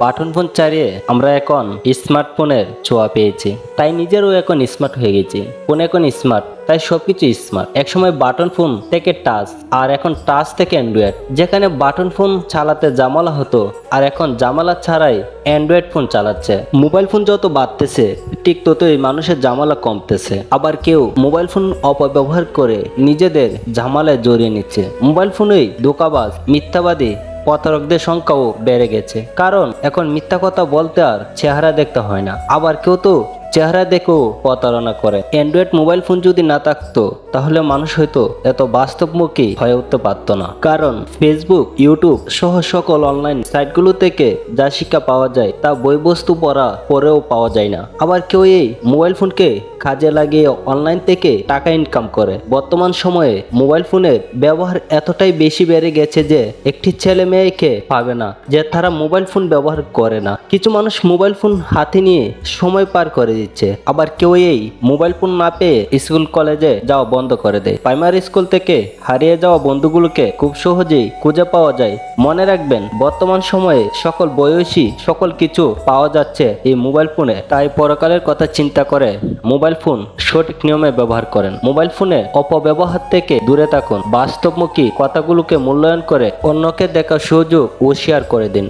Button phone ছাড়িয়ে আমরা এখন স্মার্টফোনের ছোঁয়া পেয়েছি, তাই নিজেরও এখন স্মার্ট হয়ে গেছি। ফোন এখন স্মার্ট, তাই সবকিছু স্মার্ট। একসময় বাটন ফোন থেকে টাচ, আর এখন টাচ থেকে অ্যান্ড্রয়েড। যেখানে বাটন ফোন চালাতে জামালা হতো, আর এখন জামালা ছাড়াই অ্যান্ড্রয়েড ফোন চালাচ্ছে। মোবাইল ফোন যত বাড়তেছে ঠিক ততই মানুষের জামালা কমতেছে। আবার কেউ মোবাইল ফোন অপব্যবহার করে নিজেদের ঝামেলায় জড়িয়ে নিচ্ছে। মোবাইল ফোনেই ধোঁকাবাজ, মিথ্যাবাদী, প্রতারকদের সংখ্যাও বেড়ে গেছে। কারণ এখন মিথ্যা কথা বলতে আর চেহারা দেখতে হয় না। আবার কেউ তো চেহারা দেখেও প্রতারণা করে। অ্যান্ড্রয়েড মোবাইল ফোন যদি না থাকতো তাহলে মানুষ হয়তো এত বাস্তবমুখী হয়ে উঠতে পারতো না। কারণ ফেসবুক, ইউটিউব সহ সকল অনলাইন সাইটগুলো থেকে যা শিক্ষা পাওয়া যায় তা বইবস্তু পড়া পরেও পাওয়া যায় না। আবার কেউ এই মোবাইল ফোনকে কাজে লাগিয়ে অনলাইন থেকে টাকা ইনকাম করে। বর্তমান সময়ে মোবাইল ফোনের ব্যবহার এতটাই বেশি বেড়ে গেছে যে একটি ছেলে মেয়েকে পাবে না যে তারা মোবাইল ফোন ব্যবহার করে না। কিছু মানুষ মোবাইল ফোন হাতে নিয়ে সময় পার করে দিচ্ছে। আবার কেউ এই মোবাইল ফোন না পেয়ে স্কুল কলেজে যাওয়া বন্ধ করে দেয়। প্রাইমারি স্কুল থেকে হারিয়ে যাওয়া বন্ধুগুলোকে খুব সহজেই খুঁজে পাওয়া যায়। মনে রাখবেন, বর্তমান সময়ে সকল বয়সী সকল কিছু পাওয়া যাচ্ছে এই মোবাইল ফোনে। তাই পরকালের কথা চিন্তা করে মোবাইল ফোন সঠিক নিয়মে ব্যবহার করেন। মোবাইল ফোনে অপব্যবহার থেকে দূরে থাকুন। বাস্তবমুখী কথাগুলোকে মূল্যায়ন করে অন্যকে দেখার সুযোগ ও শেয়ার করে দিন।